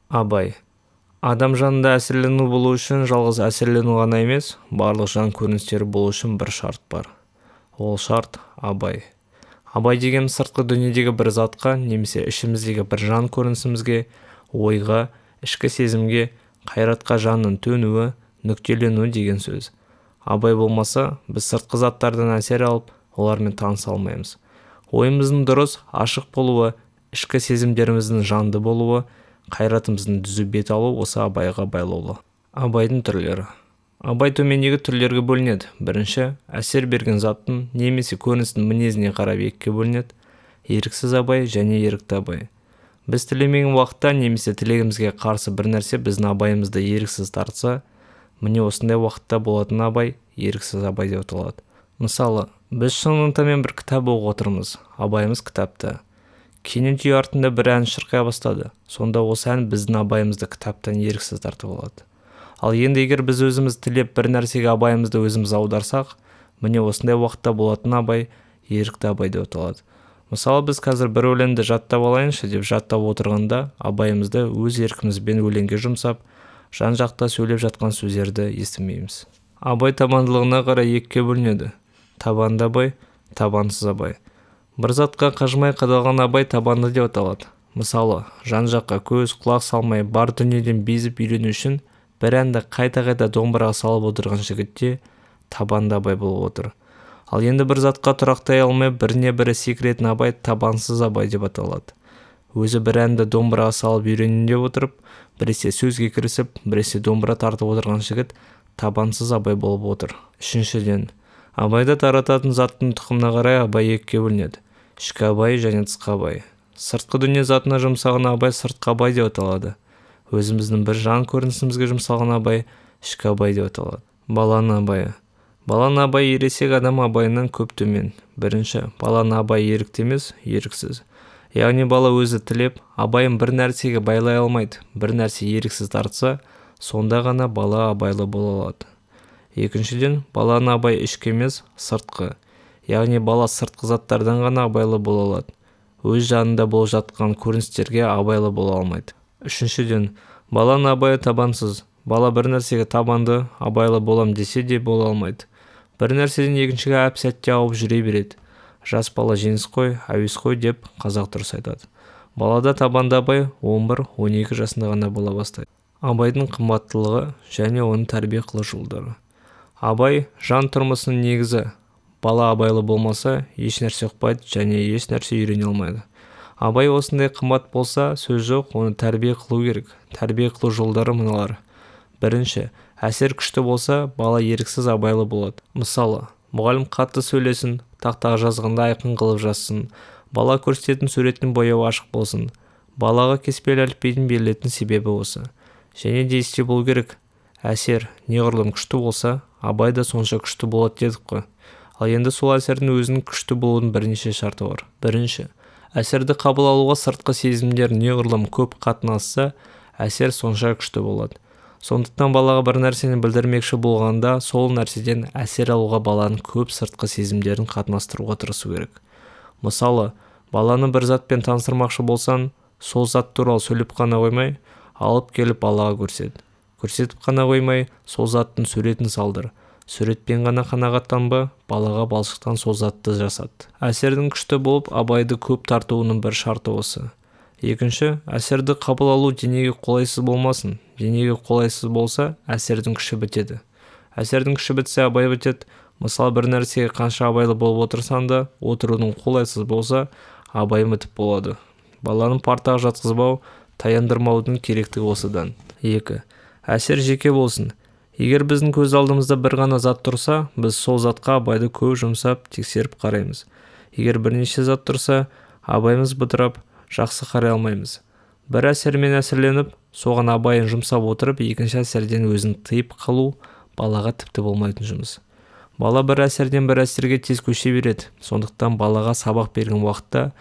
Абай. Адам жанында әсерлену болу үшін жалғыз әсерлену ғана емес, барлық жан көріністері болу үшін бір шарт бар. Ол шарт абай. Абай деген сыртқы дүниедегі бір затқа, немесе ішіміздегі бір жан көрінісімізге, ойға, ішкі сезімге, қайратқа жанның төнуі, нүктеленуі деген сөз. Абай болмаса, біз сыртқы заттардан әсер алып, олармен таныса алмаймыз. Ойымыздың дұрыс, ашық болуы, ішкі сезімдеріміздің жанды болуы, қайратымыздың түзу бет алу осы абайға байлаулы. Абайдың түрлері. Абай төмендегі түрлерге бөлінеді. Бірінші, әсер берген заттың немесе көріністің мінезіне қарап екіге бөлінеді. Еріксіз абай және ерікті абай. Біз тілемеген уақытта немесе тілегімізге қарсы бір нәрсе біздің абайымызды еріксіз тартса, міне осындай уақытта болатын абай еріксіз абай деп аталады. Мысалы, біз шын ынтамен бір кітап оқып отырмыз. Абайымыз кітапта. Кенет үй артында бір ән шырқай бастады. Сонда осы ән біздің абайымызды кітаптан еріксіз тартып алады. Ал енді егер біз өзіміз тілеп бір нәрсеге абайымызды өзіміз аударсақ, міне осындай уақытта болатын абай ерікті абай деп аталады. Мысалы, біз қазір бір өлеңді жаттап алайыншы деп жаттап отырғанда, абайымызды өз еркімізбен өлеңге жұмсап, жан-жақта сөйлеп жатқан сөздерді естімейміз. Абай табандылығына қарай екіге бөлінеді. Табанды абай, табансыз абай. Бір затқа қажымай қадалған абай табанды деп аталады. Мысалы, жан-жаққа көз, құлақ салмай бар дүниеден безіп үйрену үшін бір әнді қайта-қайта домбыраға салып отырған жігітте табанды абай болып отыр. Ал енді бір затқа тұрақтай алмай біріне-бірі секіретін абай табансыз абай деп аталады. Өзі бір әнді домбыраға салып үйренейін деп отырып, біресе сөзге кірісіп, біресе домбыра тартып отырған жігіт табансыз абай болып отыр. Үшіншіден, абайды тарататын заттың тұқымына қарай абай екіге бөлінеді. Ішкі абай және тысқы абай. Сыртқы дүние затына жұмсаған абай сыртқы абай деп аталады. Өзіміздің бір жан көрінісімізге жұмсалған абай ішкі абай деп аталады. Баланың абайы. Баланың абайы ересек адам абайынан көп төмен. Бірінші, баланың абайы ерікті емес, еріксіз. Яғни бала өзі тілеп, абайын бір нәрсеге байлай алмайды. Бір нәрсе еріксіз тартса, сонда ғана бала абайлы бола алады. Екіншіден, баланың абайы ішкі емес, сыртқы. Яғни бала сыртқы заттардан ғана абайлы бола алады. Өз жанында болып жатқан көріністерге абайлы бола алмайды. Үшіншіден, баланың абайы табансыз. Бала бір нәрсеге табанды, абайлы болам десе де бола алмайды. Бір нәрседен екіншіге әп-сәтте ауып жүре береді. Жас бала жеңіс қой, әуес қой деп қазақ дұрыс айтады. Балада табанды абай 11-12 жасында ғана бола бастайды. Абайдың қымбаттылығы және оның тәрбие қылу жолдары. Абай жан тұрмысының негізі. Бала абайлы болмаса, еш нәрсе ұқпайды және еш нәрсе үйрене алмайды. Абай осындай қымбат болса, сөз жоқ, оны тәрбие қылу керек. Тәрбие қылу жолдары мыналар. Бірінші, әсер күшті болса, бала еріксіз абайлы болады. Мысалы, мұғалім қатты сөйлесін, тақтаға жазғанда айқын қылып жазсын. Бала көрсететін суреттің бояуы ашық болсын. Балаға кеспелі әліпбидің берілетін себебі осы. Және де есте болу керек. Әсер неғұрлым күшті болса, абай да сонша күшті болады дедік қой. Ал енді сол әсердің өзінің күшті болудың бірнеше шарты бар. Бірінші, әсерді қабыл алуға сыртқы сезімдер неғұрлым көп қатынасса, әсер сонша күшті болады. Сондықтан балаға бір нәрсені білдірмекші болғанда, сол нәрседен әсер алуға баланың көп сыртқы сезімдерін қатынастыруға тырысу керек. Мысалы, баланы бір затпен таныстырмақшы болсан, сол зат туралы сөйлеп қана қоймай, алып келіп балаға көрсет. Көрсетіп қана қоймай, сол заттың суретін салдыр. Суретпен ғана қанағаттанба, балаға балшықтан сол затты жасат. Әсердің күшті болып, абайды көп тартуының бір шарты осы. Екінші, әсерді қабыл алу денеге қолайсыз болмасын. Денеге қолайсыз болса, әсердің күші бітеді. Әсердің күші бітсе, абай бітеді. Мысалы, бір нәрсеге қанша абайлы болып отырсан да, отырудың қолайсыз болса, абай бітіп болады. Баланың партаға жатқызбау, таяндырмаудың керектігі осыдан. 2. Әсер жеке болсын. Егер біздің көз алдымызда бір ғана зат тұрса, біз сол затқа абайды көп жұмсап, тексеріп қараймыз. Егер бірнеше зат тұрса, абайымыз бытырап, жақсы қарай алмаймыз. Бір әсермен әсерленіп, соған абайын жұмсап отырып, екінші әсерден өзін тыйып қалу балаға тіпті болмайтын жұмыс. Бала бір әсерден бір әсерге тез көше береді. Сондықтан балаға сабақ берген уақытта,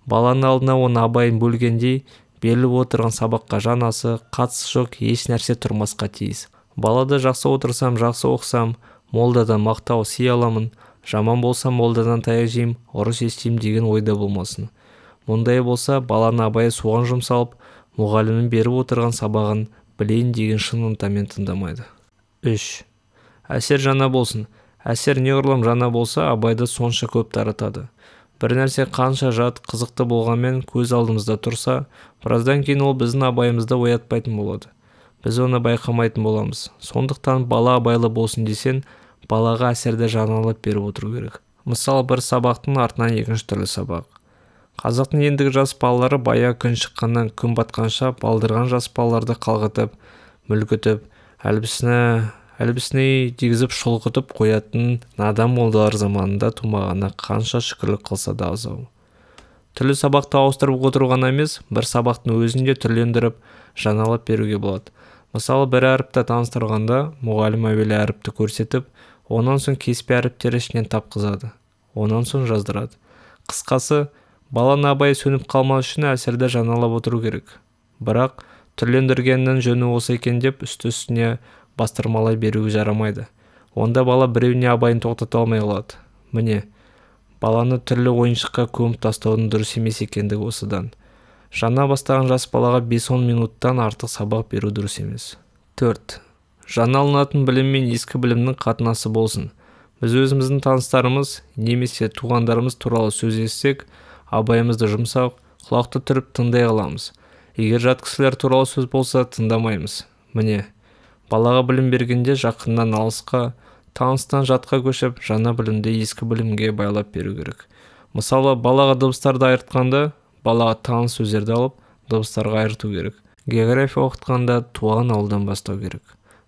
баланың алдына оны абайын бөлгендей, беріліп отырған сабаққа жанасы, қатысы жоқ еш нәрсе тұрмасқа тиіс. Балада жақсы отырсам, жақсы оқысам, молдадан мақтау сый аламын, жаман болсам молдадан таяқ жеймін, ұрыс естеймін деген ойда болмасын. Мұндай болса, баланы абайы соған жұмсалып, мұғалімнің беріп отырған сабағын білейін деген шын ынтамен тыңдамайды. 3. Әсер жаңа болсын. Әсер неғұрлым жаңа болса, абайды сонша көп таратады. Бір нәрсе қанша жат, қызықты болғанмен көз алдымызда тұрса, біраздан кейін ол біздің абайымызды оятпайтын болады. Біз оны байқамайтын боламыз. Сондықтан бала абайлы болсын десең, балаға әсерді жаңалап беріп отыру керек. Мысалы, бір сабақтың артынан екінші түрлі сабақ. Қазақтың ендігі жас балалары баяғы күн шыққаннан күн батқанша балдырған жас балаларды қалғытып, мүлгітіп, әлбісіне дегізіп шұлғытып қоятын надан молдалар заманында тумағаны қанша шүкірлік қылса да аз-ау. Түрлі сабақты ауыстырып отыру ғана емес, бір сабақтың өзін де түрлендіріп, жаңалап беруге болады. Мысалы, бір әріпті таныстырғанда, мұғалім әуелі әріпті көрсетіп, онан соң кеспе әріптері ішінен тапқызады. Онан соң жаздырады. Қысқасы, баланы абайы сөніп қалмас үшін әсерді жаңалап отыру керек. Бірақ түрлендіргеннің жөні осы екен деп үсті-үстіне бастырмалай беруге жарамайды. Онда бала біреуіне абайын тоқтата алмай қалады. Міне, баланы түрлі ойыншыққа көміп тастаудың дұрыс емес екендігі осыдан. Жаңа бастаған жас балаға 5-10 минуттан артық сабақ беру дұрыс емес. 4. Жаңа алынатын білім мен ескі білімнің қатынасы болсын. Біз өзіміздің таныстарымыз немесе туғандарымыз туралы сөз естісек, абайымызды жұмсақ, құлақты түріп тыңдай қаламыз. Егер жат кісілер туралы сөз болса, тыңдамаймыз. Міне, балаға білім бергенде жақыннан алысқа, таныстан жатқа көшіп, жаңа білімді ескі білімге байлап беру керек. Мысалы, балаға дыбыстарды айыртқанда, балаға таныс сөздерді алып, дыбыстарға айырту керек. География оқытқанда туған ауылдан бастау керек.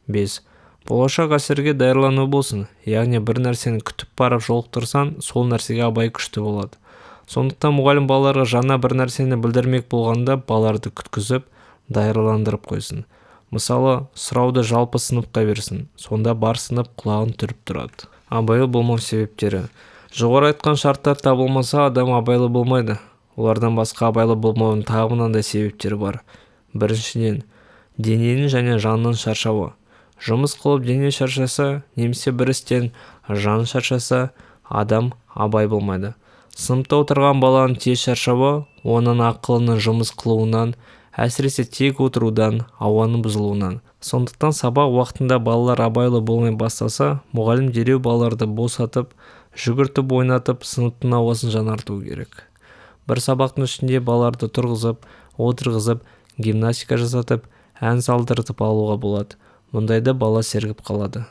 5. Болашақ әсерге даярлану болсын. Яғни бір нәрсені күтіп барып жолықтырсан, сол нәрсеге абай күшті болады. Сондықтан мұғалім балаларға жаңа бір нәрсені білдірмек болғанда балаларды күткізіп, даярландырып қойсын. Мысалы, сұрауды жалпы сыныпқа берсін. Сонда бар сынып құлағын түріп тұрады. Абайлы болмау себептері. Жоғары айтқан шарттар табылмаса, адам абайлы болмайды. Олардан басқа абайлы болмаудың тағы мынандай себептері бар. Біріншіден, дененің және жанның шаршауы. Жұмыс қылып дене шаршаса, немесе бір істен жан шаршаса, адам абай болмайды. Сыныпта отырған баланың тез шаршауы, оның ақылының жұмыс қылуынан, әсіресе тек отырудан, ауаның бұзылуынан. Сондықтан сабақ уақытында балалар абайлы болмай бастаса, мұғалім дереу балаларды босатып, жүгіртіп ойнатып, сыныптың ауасын жаңарту керек. Бір сабақтың ішінде балаларды тұрғызып, отырғызып, гимнастика жасатып, ән салдыртып алуға болады. Мұндайда бала сергіп қалады.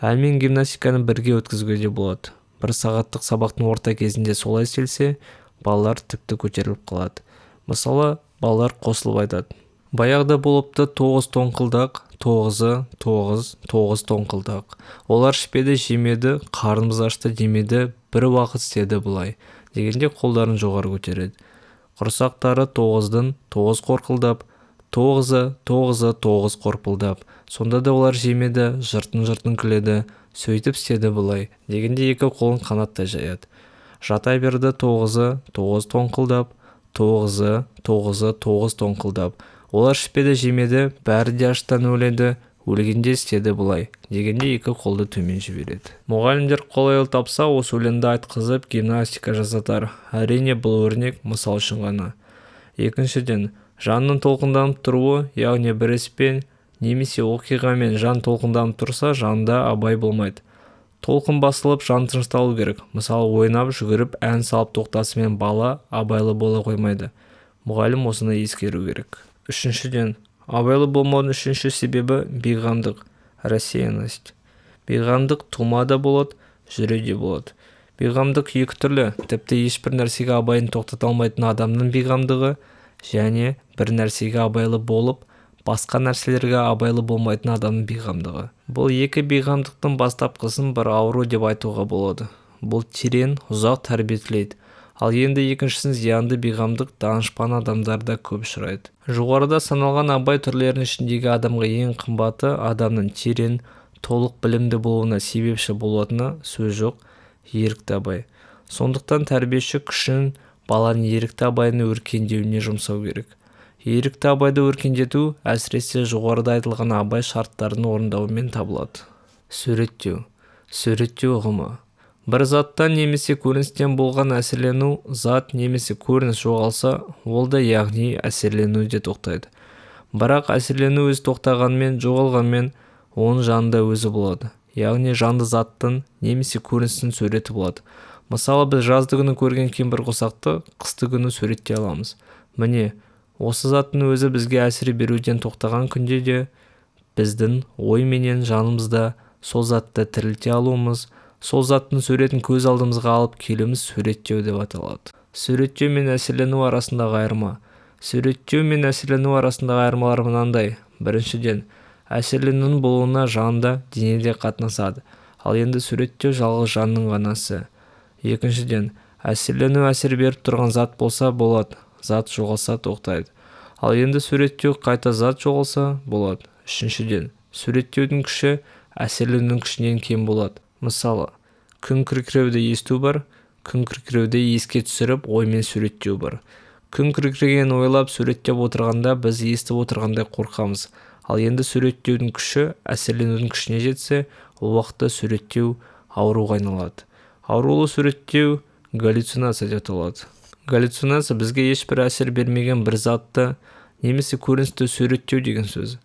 Ән мен гимнастиканы бірге өткізуге де болады. Бір сағаттық сабақтың орта кезінде солай істелсе, балалар тіпті көтеріліп қалады. Мысалы, балалар қосылып айтады. Баяғыда болыпты 9 тоңқылдақ, 9 тоңқылдақ. Олар ішпеді, жемеді, қарнымыз ашты демеді, бір уақыт істеді бұлай. Дегенде қолдарын жоғары көтереді. Құрсақтары 9-дың 9 қорқылдап, 9 қорпылдап. Сонда да олар жемеді, жыртын күледі, сөйтіп істеді бұлай. Дегенде екі қолын қанаттай жаяды. Жатай берді 9 тоңқылдап, 9 тоңқылдап. Олар ішпеді, жемеді, бәрі де аштан өледі, өлгенде істеді бұлай. Дегенде екі қолды төмен жібереді. Мұғалімдер қолайлы тапса, осы өлеңді айтқызып гимнастика жасатар. Әрине бұл өрнек мысал үшін ғана. Екіншіден, жанның толқынданып тұруы, яғни бір іспен немесе оқиғамен жан толқынданып тұрса, жанда абай болмайды. Толқын басылып, жан тынышталу керек. Мысалы, ойнап, жүгіріп, ән салып тоқтасымен бала абайлы бола қоймайды. Мұғалім осыны ескеру керек. Үшіншіден, абайлы болмаудың үшінші себебі бейғамдық, рассеянность. Бейғамдық тумада болады, жүреде болады. Бейғамдық екі түрлі, тіпті ешбір нәрсеге абайын тоқтата алмайтын адамның бейғамдығы, және бір нәрсеге абайлы болып, басқа нәрселерге абайлы болмайтын адамның бейғамдығы. Бұл екі бейғамдықтың бастапқысын бір ауру деп айтуға болады. Бұл терең, ұзақ тәрбиелейді. Ал енді екіншісін зиянды бейғамдық данышпан адамдарда көп ұшырайды. Жоғарыда саналған абай түрлерінің ішіндегі адамға ең қымбаты адамның терең, толық білімді болуына себепші болатыны сөз жоқ, ерікті абай. Сондықтан тәрбиеші күшін баланың ерікті абайын өркендеуіне жұмсау керек. Ерікті абайды өркендету әсіресе жоғарыда айтылған абай шарттарын орындауымен табылады. Суреттеу ұғымы. Бір заттан немесе көріністен болған әсерлену зат немесе көрініс жоғалса, ол да яғни әсерленуде тоқтайды. Бірақ әсерлену өз тоқтағанмен, жоғалғанмен оның жанында өзі болады. Яғни жанды заттың немесе көріністің суреті болады. Мысалы, біз жазды күні көрген кемпір қосақты қысты күні суреттей аламыз. Міне, осы заттың өзі бізге әсер беруден тоқтаған күнде де біздің ой менен жанымызда сол затты тірілте алуымыз, сол заттың суретін көз алдымызға алып келуіміз суреттеу деп аталады. Суреттеу мен әсерлену арасындағы айырма. Суреттеу мен әсерлену арасындағы айырмалар мынандай. Біріншіден, әсерленудің болуына жанды денеде қатынасады. Ал енді суреттеу жалғыз жанның ғанасы. Екіншіден, әсерлену әсер беріп тұрған зат болса болады, зат жоғалса тоқтайды. Ал енді суреттеу қайта зат жоғалса болады. Үшіншіден, суреттеудің күші әсерленудің күшінен кем болады. Мысалы, күн күркіреуді есту бар, күн күркіреуді еске түсіріп оймен суреттеу бар. Күн күркіреген ойлап суреттеп отырғанда біз естіп отырғандай қорқамыз. Ал енді суреттеудің күші әсерленудің күшіне жетсе, ол уақытта суреттеу ауруға айналады. Аурулы суреттеу галлюцинация деп аталады. Галлюцинация бізге ешбір әсер бермеген бір затты немесе көріністі суреттеу деген сөз.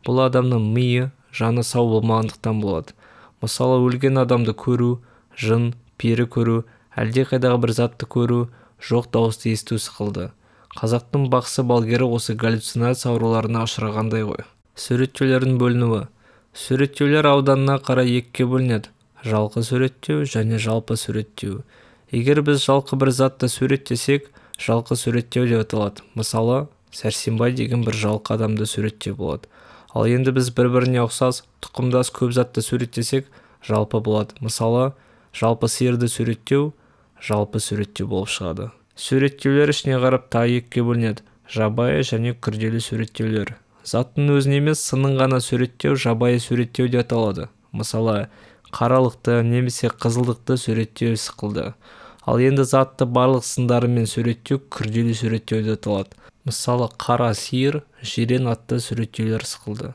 Бұл адамның миы, жаны сау болмағандықтан болады. Мысалы, өлген адамды көру, жын, пері көру, әлде қайдағы бір затты көру, жоқ дауысты есту сықылды. Қазақтың бақсы балгері осы галлюцинация ауруларына ұшырағандай ғой. Суреттеулердің бөлінуі. Суреттеулер ауданына қарай екіге бөлінеді: жалқы суреттеу және жалпы суреттеу. Егер біз жалқы бір затты суреттесек, жалқы суреттеу деп аталады. Мысалы, Сәрсенбай деген бір жалқы адамды суреттеу болады. Ал енді біз бір-біріне ұқсас, тұқымдас көп затты суреттесек, жалпы болады. Мысалы, жалпы сиырды суреттеу, жалпы суреттеу болып шығады. Суреттеулер ішіне қарап тағы екіге бөлінеді: жабайы және күрделі суреттеулер. Заттың өзін емес, сынын ғана суреттеу жабайы суреттеу деп аталады. Мысалы, қаралықты немесе қызылдықты суреттеу сықылды. Ал енді затты барлық сындарымен суреттеу күрделі суреттеу деп аталады. Мысалы, қара сиыр, жирен атты суреттеулер сықылды.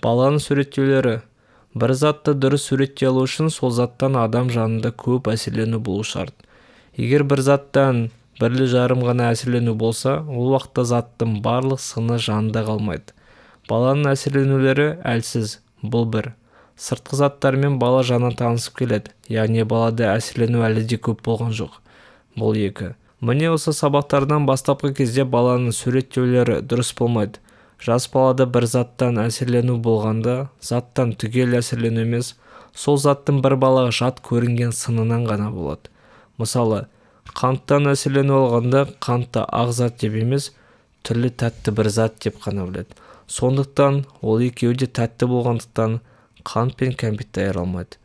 Баланың суреттеулері. Бір затты дұрыс суреттей алу үшін сол заттан адам жанында көп әсерлену болу шарт. Егер бір заттан бірлі-жарым ғана әсерлену болса, ол уақытта заттың барлық сыны жанында қалмайды. Баланың әсерленулері әлсіз. Бұл бір. Сыртқы заттармен бала жана танысып келеді, яғни балада әсерлену әлі де көп болған жоқ. Бұл екі. Міне осы сабақтардан бастапқы кезде баланың суреттеулері дұрыс болмайды. Жас балада бір заттан әсерлену болғанда, заттан түгел әсерлену емес, сол заттың бір балаға жат көрінген сынынан ғана болады. Мысалы, қанттан әсерлену алғанда қантты ақ зат деп емес, түрлі тәтті бір зат деп қана біледі. Сондықтан ол екеуі де тәтті болғандықтан қант пен кәмпитті айыра алмайды.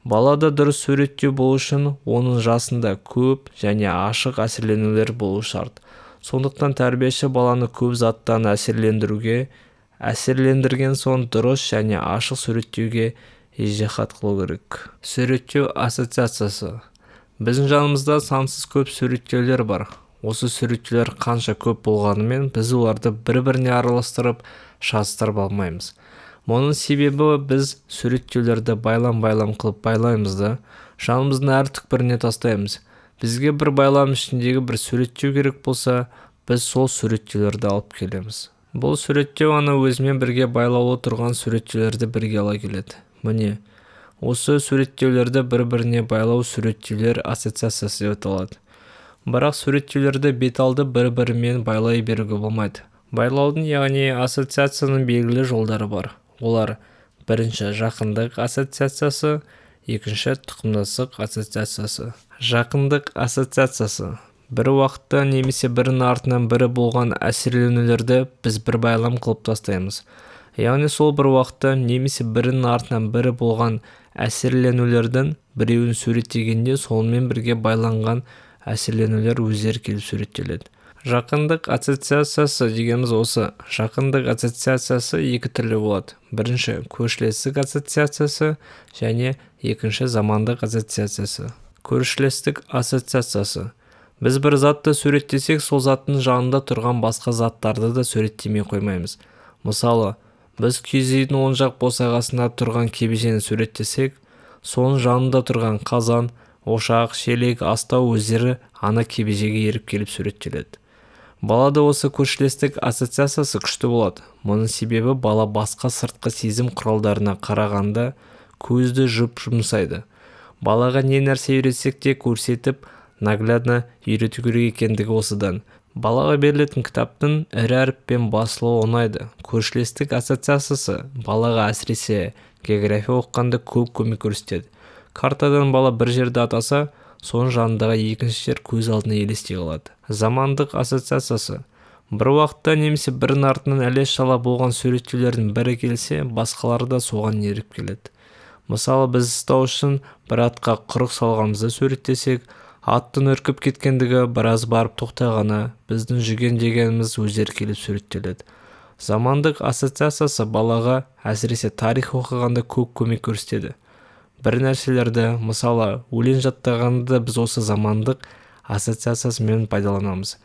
Балада дұрыс суреттеу болу үшін оның жасында көп және ашық әсерленулер болу шарт. Сондықтан тәрбиеші баланы көп заттан әсерлендірген соң дұрыс және ашық суреттеуге ижтихат қылу керек. Суреттеу ассоциациясы. Біздің жанымызда сансыз көп суреттеулер бар. Осы суреттеулер қанша көп болғанымен біз оларды бір-біріне араластырып шатастырып алмаймыз. Мұның себебі біз суреттеулерді байлам-байлам қылып байлаймыз да, жанымыздың әр түкпіріне тастаймыз. Бізге бір байлам ішіндегі бір суреттеу керек болса, біз сол суреттеулерді алып келеміз. Бұл суреттеу ана өзімен бірге байлаулы тұрған суреттеулерді бірге ала келеді. Міне, осы суреттеулерді бір-біріне байлау суреттеулер ассоциациясы деп аталады. Бірақ суреттеулерді беталды бір-бірімен байлай беруге болмайды. Байлаудың, яғни ассоциацияның белгілі жолдары бар. Олар: бірінші, жақындық ассоциациясы, екінші, тұқымдастық ассоциациясы. Жақындық ассоциациясы. Бір уақытта немесе бірінің артынан бірі болған әсерленулерді біз бір байлам қылып тастаймыз. Яғни сол бір уақытта немесе бірінің артынан бірі болған әсерленулердің біреуін суреттегенде сонымен бірге байланған әсерленулер өздері келіп суреттеледі. Жақындық ассоциациясы дегеніміз осы. Жақындық ассоциациясы екі түрлі болады. Бірінші, көршілестік ассоциациясы және екінші, замандық ассоциациясы. Көршілестік ассоциациясы. Біз бір затты суреттесек, сол заттың жанында тұрған басқа заттарды да суреттемей қоймаймыз. Мысалы, біз киіз үйдің оң жақ босағасында тұрған кебежені суреттесек, соның жанында тұрған қазан, ошақ, шелек, астау өздері ана кебежеге еріп келіп суреттеледі. Балада осы көршілестік ассоциациясы күшті болады. Мұның себебі бала басқа сыртқы сезім құралдарына қарағанда көзді жұмсайды. Балаға не нәрсе үйретсек те көрсетіп, наглядно үйрету керек екендігі осыдан. Балаға берілетін кітаптың ірі әріппен басылуы ұнайды. Көршілестік ассоциациясы балаға әсіресе география оқығанда көп көмек көрсетеді. Картадан бала бір жерді атаса, соның жанындағы екінші жер көз алдына елестей қалады. Замандық ассоциациясы. Бір уақытта немесе бірінің артынан әлеш-шала болған суреттеулердің бірі келсе, басқалары да соған еріп келеді. Мысалы, біз ұстау үшін бір атқа құрық салғанымызды суреттесек, аттың үркіп кеткендігі біраз барып тоқтағаны, біздің жүген дегеніміз өздері келіп суреттеледі. Замандық ассоциациясы балаға әсіресе тарих оқығанда көп көмек көрсетеді. Бір нәрселерді, мысалы, өлең жаттағанда біз осы замандық ассоциациясымен пайдаланамыз.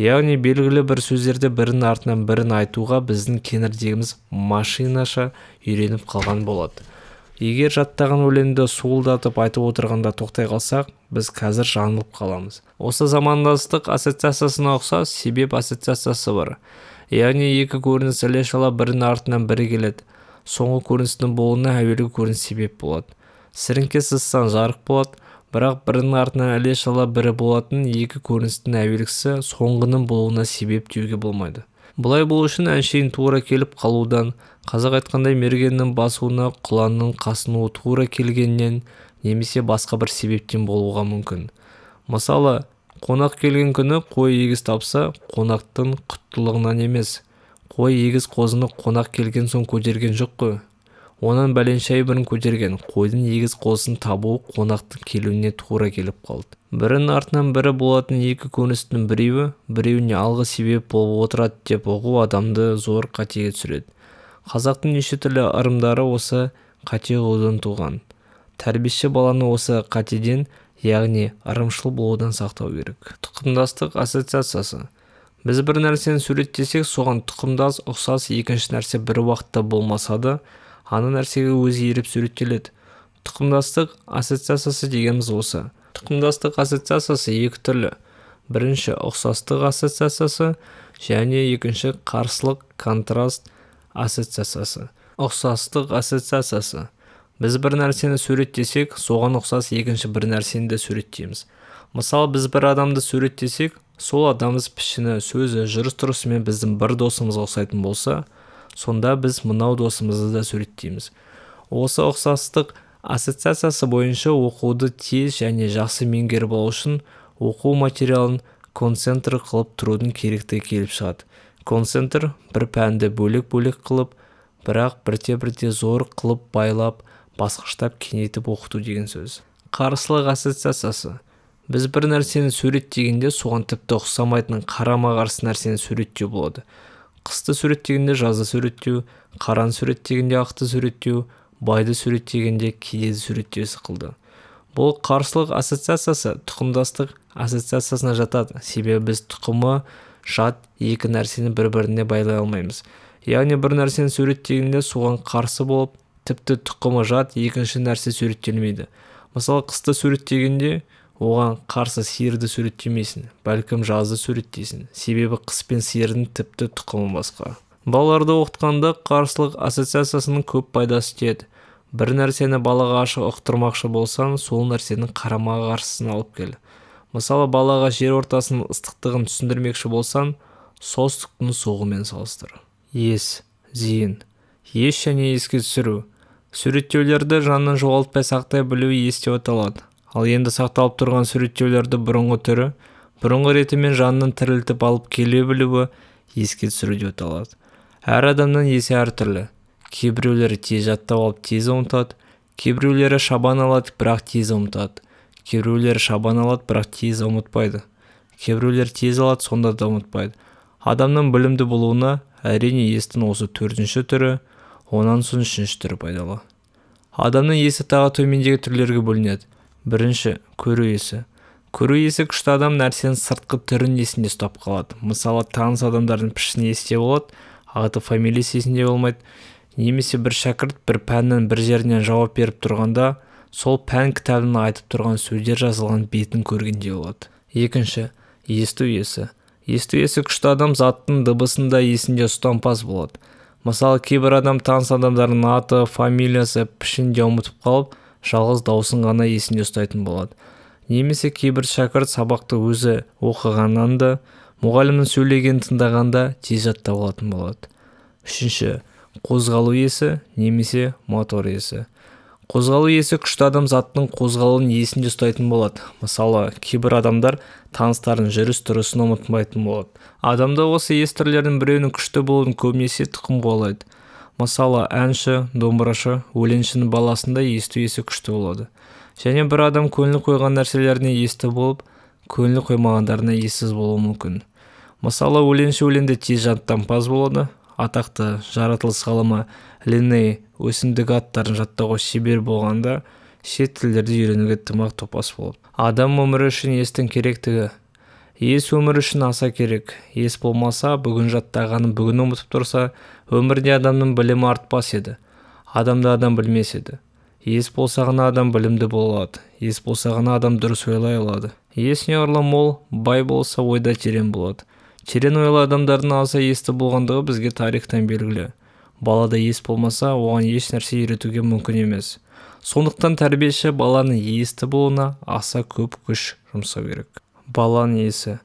Яғни белгілі бір сөздерді бірінің артынан бірін айтуға біздің кеңірдегіміз машинаша үйреніп қалған болады. Егер жаттаған өлеңді суылдатып айтып отырғанда тоқтай қалсақ, біз қазір жаңылып қаламыз. Осы замандастық ассоциациясына ұқсас себеп ассоциациясы бар. Яғни екі көрініс іле-шала бірінің артынан бірі келеді. Соңғы көріністің болуына әуелгі көрініс себеп болады. Сіріңке сызсаң жарық болады, бірақ бірінің артынан іле-шала бірі болатын екі көріністің әуелгісі соңғының болуына себеп деуге болмайды. Бұлай болу үшін әншейін тура келіп қалудан, қазақ айтқандай мергеннің басуына құланның қасынуы тура келгеннен, немесе басқа бір себептен болуға мүмкін. Мысалы, қонақ келген күні қой егіз тапса, қонақтың құттылығынан емес, қой егіз қозыны қонақ келген соң көтерген жоқ қой. Онан бәленше ай бұрын көтерген. Қойдың егіз қозысын табуы қонақтың келуіне тура келіп қалды. Бірінің артынан бірі болатын екі көріністің біреуіне алғы себеп болып отырады деп ұғу адамды зор қатеге түсіреді. Қазақтың неше түрлі ырымдары осы қате ұғудан туған. Тәрбиеші баланы осы қатеден, яғни ырымшыл болудан сақтау керек. Тұқымдастық ассоциациясы. Біз бір нәрсені суреттесек, соған тұқымдас ұқсас екінші нәрсе бір уақытта болмаса да, ана нәрсеге өзі еріп суреттеледі. Тұқымдастық ассоциациясы дегеніміз осы. Тұқымдастық ассоциациясы екі түрлі. Бірінші ұқсастық ассоциациясы және екінші қарсылық контраст ассоциациясы. Ұқсастық ассоциациясы. Біз бір нәрсені суреттесек, соған ұқсас екінші бір нәрсені де суреттейміз. Мысалы, біз бір адамды суреттесек, сол адамыз пішіні, сөзі, жүріс-тұрысымен біздің бір досымызға ұқсайтын болса, сонда біз мынау досымызды да суреттейміз. Осы ұқсастық ассоциациясы бойынша оқуды тез және жақсы меңгеріп алу үшін оқу материалын концентр қылып тұрудың керектігі келіп шығады. Концентр бір пәнді бөлек-бөлек қылып, бірақ бірте-бірте зор қылып байлап, басқыштап кеңейтіп оқыту деген сөз. Қарсылық ассоциациясы. Біз бір нәрсені суреттегенде соған тіпті ұқсамайтын қарама-қарсы нәрсені суреттеу болады. Қысты суреттегенде жазды суреттеу, қараны суреттегенде ақты суреттеу, байды суреттегенде кедейді суреттеу сықылды. Бұл қарсылық ассоциациясы тұқымдастық ассоциациясына жатады. Себебі біз тұқымы жат екі нәрсені бір-біріне байлай алмаймыз. Яғни бір нәрсені суреттегенде соған қарсы болып, тіпті тұқымы жат екінші нәрсе суреттелмейді. Мысалы, қысты суреттегенде оған қарсы сиырды суреттемейсің, бәлкім жазды суреттейсің. Себебі қыс пен сиырдың тіпті тұқымы басқа. Балаларды оқытқанда қарсылық ассоциациясының көп пайдасы тиеді. Бір нәрсені балаға ашық ұқтырмақшы болсаң, сол нәрсенің қарама-қарсысын алып кел. Мысалы, балаға жер ортасының ыстықтығын түсіндірмекші болсаң, солтүстіктің соғуымен салыстыр. Ес, зейін. Ес және еске түсіру. Суреттеулерді жанынан жоғалтпай сақтай білу ес деп аталады. Ал енді сақталып тұрған суреттеулерді бұрынғы түрі, бұрынғы ретімен жанынан тірілтіп алып келе білуі еске түсіру деп аталады. Әр адамның есі әртүрлі. Кейбіреулері тез жаттап алып тез ұмытады, кейбіреулері шабан алады, бірақ тез ұмытады. Кейбіреулері шабан алады, бірақ тез ұмытпайды. Кейбіреулері тез алады, сонда да ұмытпайды. Адамның білімді болуына әрине естің осы төртінші түрі, онан соң үшінші түрі пайдалы. Адамның есі тағы төмендегі түрлерге бөлінеді. Бірінші, көру есі. Көру есі күшті адам нәрсенің сыртқы түрін есінде ұстап қалады. Мысалы, таныс адамдардың пішінін есте болады, аты фамилиясы есінде болмайды. Немесе бір шәкірт бір пәннің бір жерінен жауап беріп тұрғанда, сол пән кітабында айтып тұрған сөздер жазылған бетін көргенде болады. Екінші, есту есі. Есту есі күшті адам заттың дыбысын да есінде ұстампаз болады. Мысалы, кейбір адам таныс адамдардың аты, фамилиясы, пішінін де ұмытып қалып, жалғыз дауысын ғана есінде ұстайтын болады. Немесе кейбір шәкірт сабақты өзі оқығаннан да, мұғалімнің сөйлегенін тыңдағанда тез жаттап алатын болады. Үшінші, қозғалу есі немесе мотор есі. Қозғалу есі күшті адам заттың қозғалуын есінде ұстайтын болады. Мысалы, кейбір адамдар таныстарын жүріс-тұрысын ұмытпайтын болады. Адамда осы ес түрлерінің біреуінің күшті болуын көбінесе тұқым қуалайды. Мысалы, әнші, домбырашы, өлеңшінің баласында есту есі күшті болады. Және бір адам көңіл қойған нәрселеріне есті болып, көңіл қоймағандарына ессіз болуы мүмкін. Мысалы, өлеңші өлеңді тез жаттампаз болады. Атақты жаратылыс ғалымы Линней өсімдік аттарын жаттауға шебер болғанда, шет тілдерді үйренуге тымақ топас болды. Адам өмірі үшін естің керектігі. Ес өмір үшін аса керек. Ес болмаса, бүгін жаттағанын бүгін ұмытып тұрса, өмірде адамның білімі артпас еді. Адамды адам білмес еді. Ес болса ғана адам білімді болады. Ес болса ғана адам дұрыс ойлай алады. Ес неғұрлым мол, бай болса, ойда терең болады. Терең ойлы адамдардың аса есті болғандығы бізге тарихтан белгілі. Балада ес болмаса, оған еш нәрсе үйретуге мүмкін емес. Сондықтан тәрбиеші баланың есті болуына аса көп күш жұмсау керек. Баланың есі.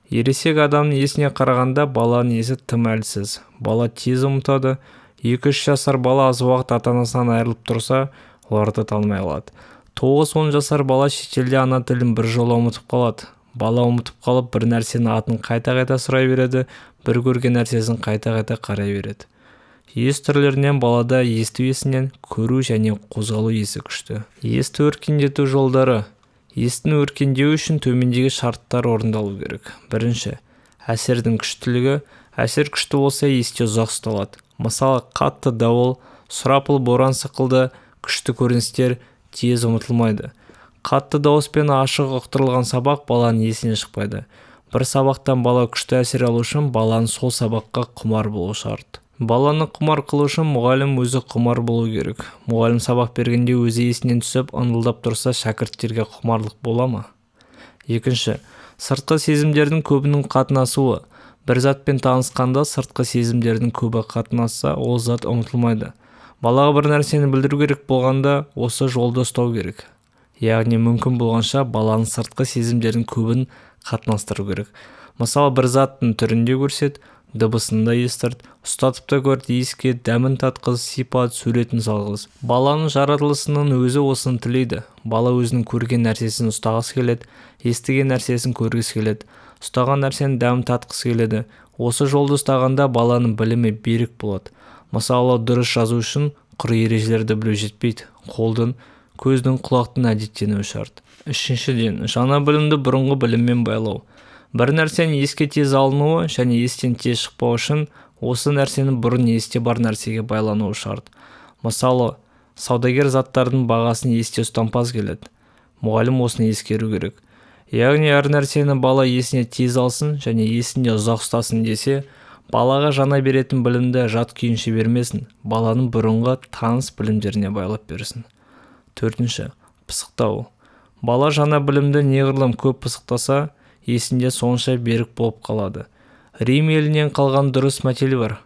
Ересек адамның есіне қарағанда баланың есі тым әлсіз. Бала тез ұмытады. 2-3 жасар бала аз уақыт ата-анасынан айырылып тұрса, оларды танымай алады. 9-10 жасар бала шетелде ана тілін бір жолы ұмытып қалады. Бала ұмытып қалып, бір нәрсені атын қайта-қайта сұрай береді, бір көрген нәрсесін қайта-қайта қарай береді. Ес түрлерінен балада есту есінен көру және қозғалу есі күшті. Есті өркендету жолдары. Естің өркендеуі үшін төмендегі шарттар орындалу керек. Бірінші, әсердің күштілігі. Әсер күшті болса, есте ұзақ ұсталады. Мысалы, қатты дауыл, сұрапыл боран сықылды күшті көріністер тез ұмытылмайды. Қатты дауыспен ашық ұқтырылған сабақ баланың есінен шықпайды. Бір сабақтан бала күшті әсер алу үшін баланың сол сабаққа құмар болу шарт. Баланы құмар қылу үшін мұғалім өзі құмар болу керек. Мұғалім сабақ бергенде өзі есінен түсіп, ыңылдап тұрса, шәкірттерге құмарлық бола ма? Екінші, сыртқы сезімдердің көбінің қатынасуы. Бір затпен танысқанда сыртқы сезімдердің көбі қатынасса, ол зат ұмытылмайды. Балаға бір нәрсені білдіру керек болғанда, осы жолды ұстау керек. Яғни мүмкін болғанша баланың сыртқы сезімдердің көбін қатынастыру керек. Мысалы, бір заттың түрінде көрсет, дыбысында естірт, ұстатып та көрт, иіске, дәмін татқыз, сипат, суретін салғыз. Баланың жаратылысының өзі осыны тілейді. Бала өзінің көрген нәрсесін ұстағысы келеді, естіген нәрсесін көргісі келеді, ұстаған нәрсенің дәмін татқысы келеді. Осы жолды ұстағанда баланың білімі берік болады. Мысалы, дұрыс жазу үшін құр ережелерді білу жетпейді. Қолдың, көздің, құлақтың әдеттенуі шарт. Үшіншіден, жаңа білімді бұрынғы біліммен байлау. Бір нәрсенің еске тез алынуы және естен тез шықпау үшін осы нәрсенің бұрын есте бар нәрсеге байлануы шарт. Мысалы, саудагер заттардың бағасын есте ұстампаз келеді. Мұғалім осыны ескеру керек. Яғни әр нәрсені бала есіне тез алсын және есінде ұзақ ұстасын десе, балаға жаңа беретін білімді жат күйінше бермесін, баланың бұрынғы таныс білімдеріне байлап берсін. Төртінші, пысықтау. Бала жаңа білімді неғұрлым көп пысықтаса, есінде сонша берік болып қалады. Рим елінен қалған дұрыс мәтел бар.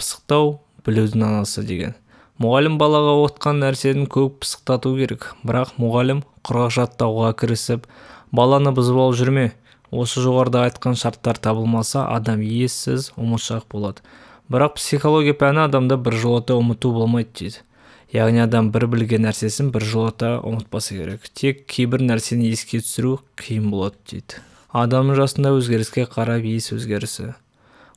Пысықтау білудің анасы деген. Мұғалім балаға оқытқан нәрсені көп пысықтату керек. Бірақ мұғалім құрғақ жаттауға кірісіп, баланы бұзып алып жүрме. Осы жоғарыда айтқан шарттар табылмаса, адам ессіз, ұмытшақ болады. Бірақ психология пәні адамда бір жолата ұмыту болмайды дейді. Яғни адам бір білген нәрсесін бір жолата ұмытпасы керек. Тек кейбір нәрсені еске түсіру қиын болады дейді. Адамның жасында өзгеріске қарап ес өзгерісі.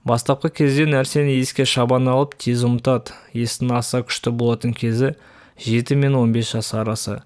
Бастапқы кезде нәрсені еске шабан алып тез ұмытады. Естің аса күшті болатын кезі 7 мен 15 жас арасы.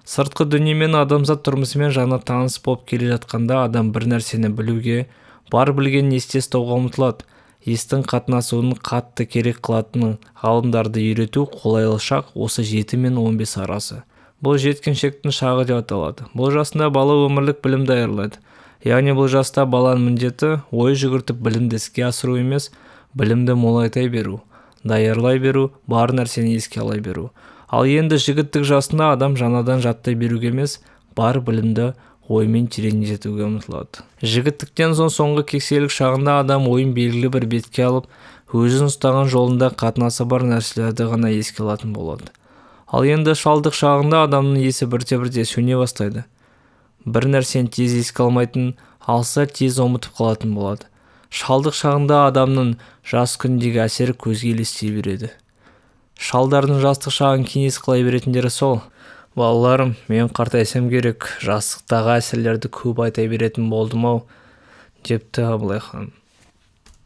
Сыртқы дүниемен адамзат тұрмысымен жаңа таныс болып келе жатқанда адам бір нәрсені білуге, бар білгенін есте ұстауға ұмтылады. Естің қатынасуын қатты керек қылатын ғалымдарды үйрету қолайлы шақ осы 7 мен 15 арасы. Бұл жеткіншектің шағы деп аталады. Бұл жасында бала өмірлік білім даярлайды. Яғни бұл жаста баланың міндеті ой жүгіртіп білімді іске асыру емес, білімді молайтай беру, даярлай беру, бар нәрсені еске алай беру. Ал енді жігіттік жасында адам жаңадан жаттай беруге емес, бар білімді оймен тереңдетуге ұмтылады. Жігіттіктен соңғы кекселік шағында адам ойын белгілі бір бетке алып, өзін ұстаған жолында қатынасы бар нәрселерді ғана еске алатын болады. Ал енді шалдық шағында адамның есі бірте-бірте сөне бастайды. Бір нәрсені тез еске алмайтын, алса тез ұмытып қалатын болады. Шалдық шағында адамның жас күндегі әсері көзге елестей береді. Шалдардың жастық шағын кеңес қылай беретіндері сол. Балаларым, мен қартайсам керек, жастықтағы әсерлерді көп айта беретін болдым-ау, депті Абылай хан.